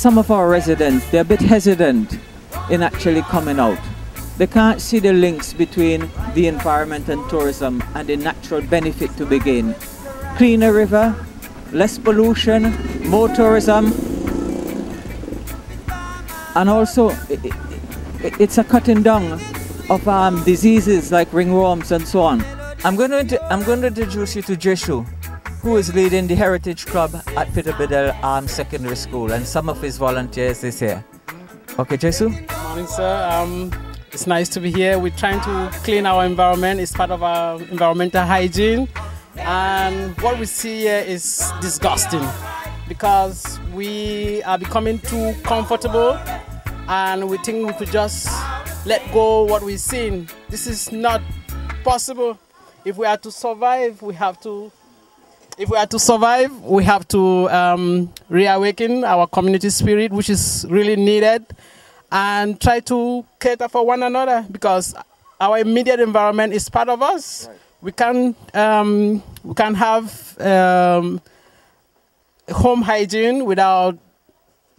some of our residents, they're a bit hesitant in actually coming out. They can't see the links between the environment and tourism and the natural benefit to begin. Cleaner river, less pollution, more tourism, and also it's a cutting down of diseases like ringworms and so on. I'm going to introduce you to Jeshu, who is leading the Heritage Club at Chateaubelair Secondary School, and some of his volunteers is here. Okay, Jeshu? Good morning, sir. It's nice to be here. We're trying to clean our environment. It's part of our environmental hygiene. And what we see here is disgusting because we are becoming too comfortable and we think we could just let go what we've seen. This is not possible. If we are to survive, we have to reawaken our community spirit, which is really needed, and try to cater for one another because our immediate environment is part of us. Right. We can have home hygiene without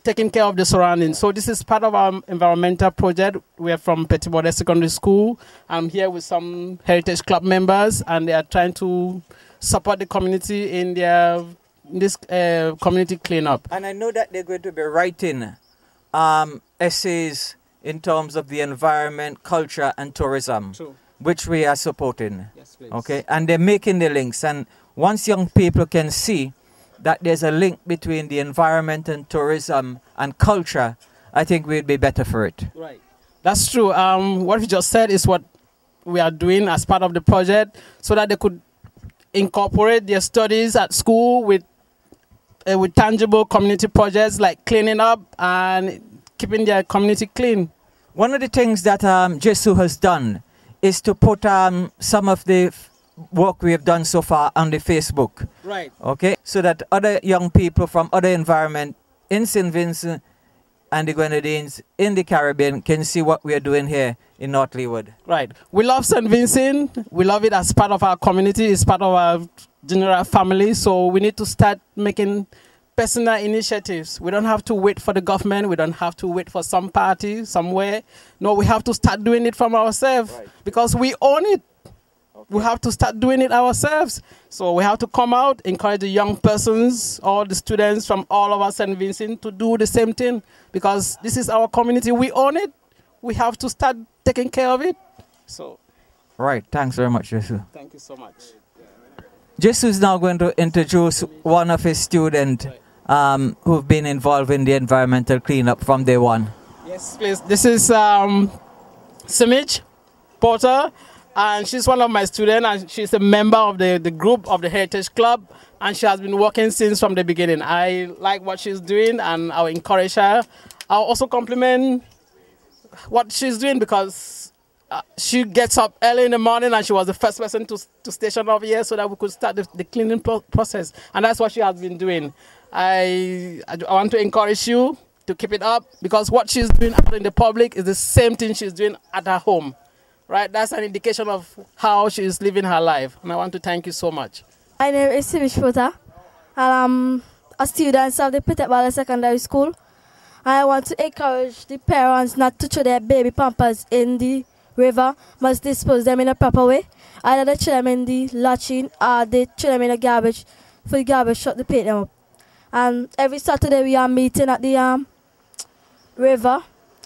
taking care of the surroundings. So this is part of our environmental project. We are from Chateaubelair Secondary School. I'm here with some Heritage Club members, and they are trying to support the community in this community cleanup. And I know that they're going to be writing essays in terms of the environment, culture, and tourism. True. Which we are supporting. Yes, please. Okay, and they're making the links. And once young people can see that there's a link between the environment and tourism and culture, I think we'd be better for it. Right. That's true. What you just said is what we are doing as part of the project, so that they could incorporate their studies at school with tangible community projects like cleaning up and keeping their community clean. One of the things that Jeshu has done is to put some of the work we have done so far on the Facebook. Right. Okay, so that other young people from other environments in St. Vincent and the Grenadines in the Caribbean can see what we are doing here in North Leeward. Right. We love St. Vincent. We love it as part of our community. It's part of our general family. So we need to start making personal initiatives. We don't have to wait for the government. We don't have to wait for some party somewhere. No, we have to start doing it from ourselves, right, because we own it. Okay. We have to start doing it ourselves. So we have to come out, encourage the young persons, all the students from all over St. Vincent to do the same thing, because this is our community. We own it. We have to start taking care of it. So, right. Thanks very much, Jeshu. Thank you so much. Jeshu is now going to introduce one of his students, right, who've been involved in the environmental cleanup from day one. Yes, please. This is Simich Porter, and she's one of my students, and she's a member of the group of the Heritage Club, and she has been working since from the beginning. I like what she's doing, and I'll encourage her. I'll also compliment what she's doing because she gets up early in the morning, and she was the first person to station up here so that we could start the cleaning process, and that's what she has been doing. I want to encourage you to keep it up, because what she's doing out in the public is the same thing she's doing at her home, right? That's an indication of how she's living her life, and I want to thank you so much. My name is Simish Porter, and I'm a student of the Chateaubelair Secondary School. I want to encourage the parents not to throw their baby pampers in the river, must dispose them in a proper way. Either they throw them in the latrine or they throw them in the garbage for the garbage truck to pick them up. And every Saturday we are meeting at the river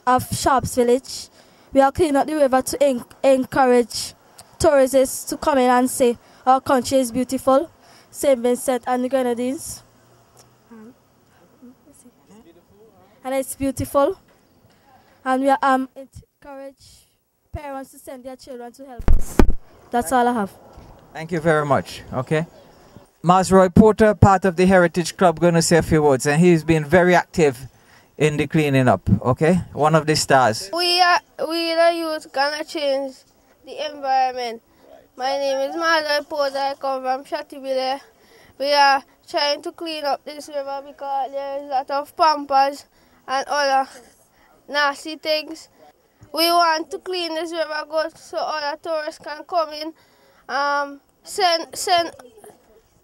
of Sharps Village. We are cleaning up the river to encourage tourists to come in and say our country is beautiful, St. Vincent and the Grenadines. And it's beautiful. And we are encourage parents to send their children to help us. That's all I have. Thank you very much. Okay. Masroy Porter, part of the Heritage Club, going to say a few words, and he's been very active in the cleaning up. Okay, one of the stars. We the youth gonna change the environment. My name is Masroy Porter. I come from Chateaubelair. We are trying to clean up this river because there is a lot of pampers and other nasty things. We want to clean this river good so other tourists can come in.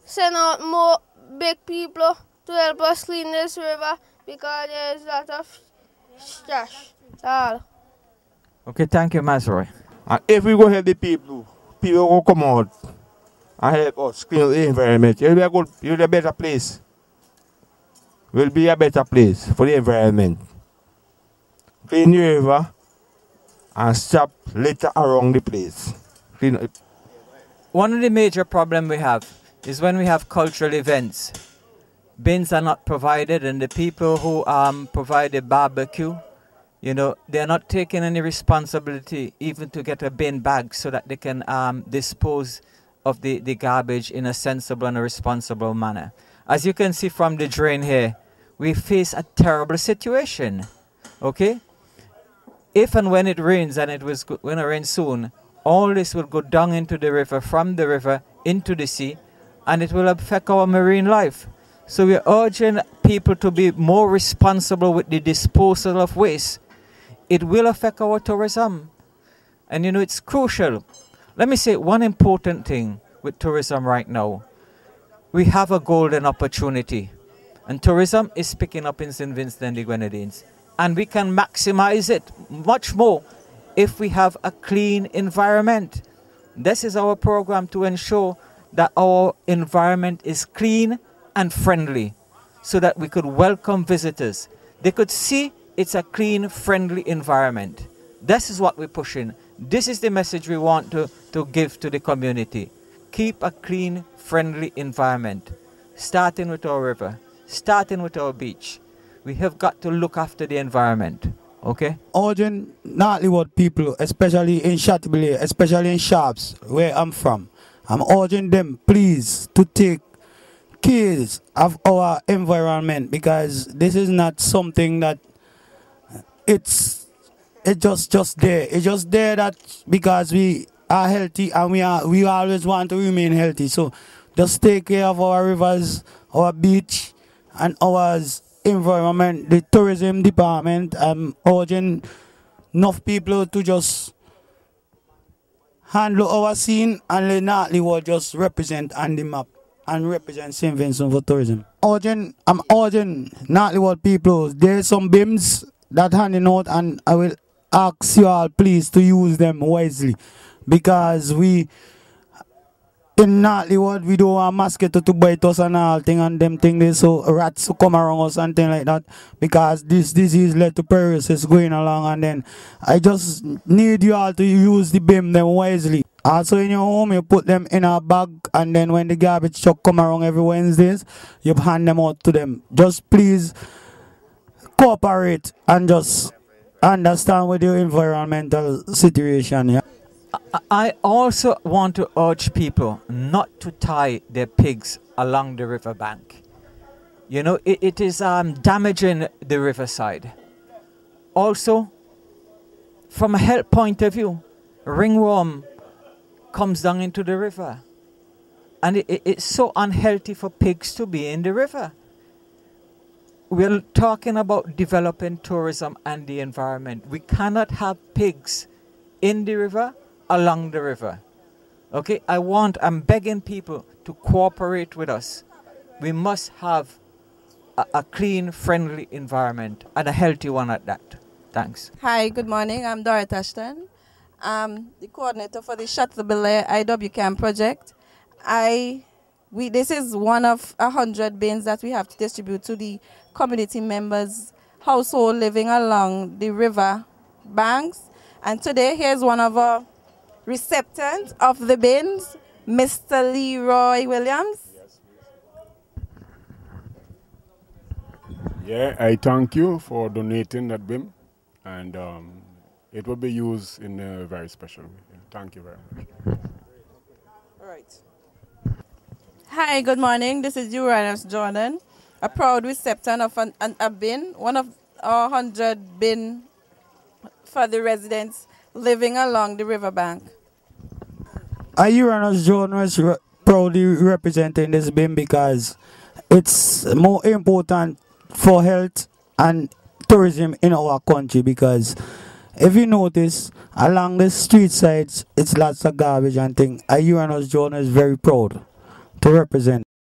Send out more big people to help us clean this river, because there is a lot of trash. All. Okay, thank you, Masroy. And if we go help the people, people will come out and help us clean up the environment. It'll be a better place. Will be a better place for the environment. Clean the river and stop litter around the place. Clean up. One of the major problems we have is when we have cultural events. Bins are not provided, and the people who provide the barbecue, you know, they're not taking any responsibility even to get a bin bag so that they can dispose of the garbage in a sensible and a responsible manner. As you can see from the drain here, we face a terrible situation, okay? If and when it rains, and it was going to rain soon, all this will go down into the river, from the river into the sea, and it will affect our marine life. So we're urging people to be more responsible with the disposal of waste. It will affect our tourism. And you know, it's crucial. Let me say one important thing with tourism right now. We have a golden opportunity. And tourism is picking up in St. Vincent and the Grenadines. And we can maximize it much more if we have a clean environment. This is our program to ensure that our environment is clean and friendly so that we could welcome visitors. They could see it's a clean, friendly environment. This is what we're pushing. This is the message we want to give to the community. Keep a clean, friendly environment, starting with our river, starting with our beach. We have got to look after the environment, okay? Urging Nollywood people, especially in Chateaubelair, especially in Sharps, where I'm from, I'm urging them, please, to take care of our environment, because this is not something that it's just there. It's just there that because we are healthy and we always want to remain healthy. So just take care of our rivers, our beach, and our environment. The tourism department, I'm urging enough people to just handle our scene and let Nollywood just represent on the map and represent St. Vincent for tourism. I'm urging Nollywood people, there's some BIMs that handing out, and I will ask you all please to use them wisely, because we in Nollywood we don't want mosquito to bite us and all thing and them things, so rats to come around us and things like that, because this disease led to paralysis going along. And then I just need you all to use the BIM them wisely. Also in your home, you put them in a bag, and then when the garbage truck come around every Wednesdays, you hand them out to them. Just please cooperate and just understand with your environmental situation. Yeah. I also want to urge people not to tie their pigs along the riverbank. You know, it is damaging the riverside. Also, from a health point of view, ringworm comes down into the river. And it's so unhealthy for pigs to be in the river. We're talking about developing tourism and the environment. We cannot have pigs in the river, along the river. Okay, I'm begging people to cooperate with us. We must have a clean, friendly environment, and a healthy one at that. Thanks. Hi, good morning. I'm Dorothy Ashton. I'm the coordinator for the Chateaubelair IW Camp project. This is one of 100 bins that we have to distribute to the community members, household living along the river banks. And today, here's one of our receptants of the bins, Mr. Leroy Williams. Yeah, I thank you for donating that bin, and it will be used in a very special way. Thank you very much. All right. Hi, good morning. This is Uranus Jordan, a proud receptant of a bin, one of our 100 bin for the residents living along the riverbank. Uranus Jordan is proudly representing this bin because it's more important for health and tourism in our country, because if you notice along the street sides it's lots of garbage and things. Uranus Jordan is very proud to represent.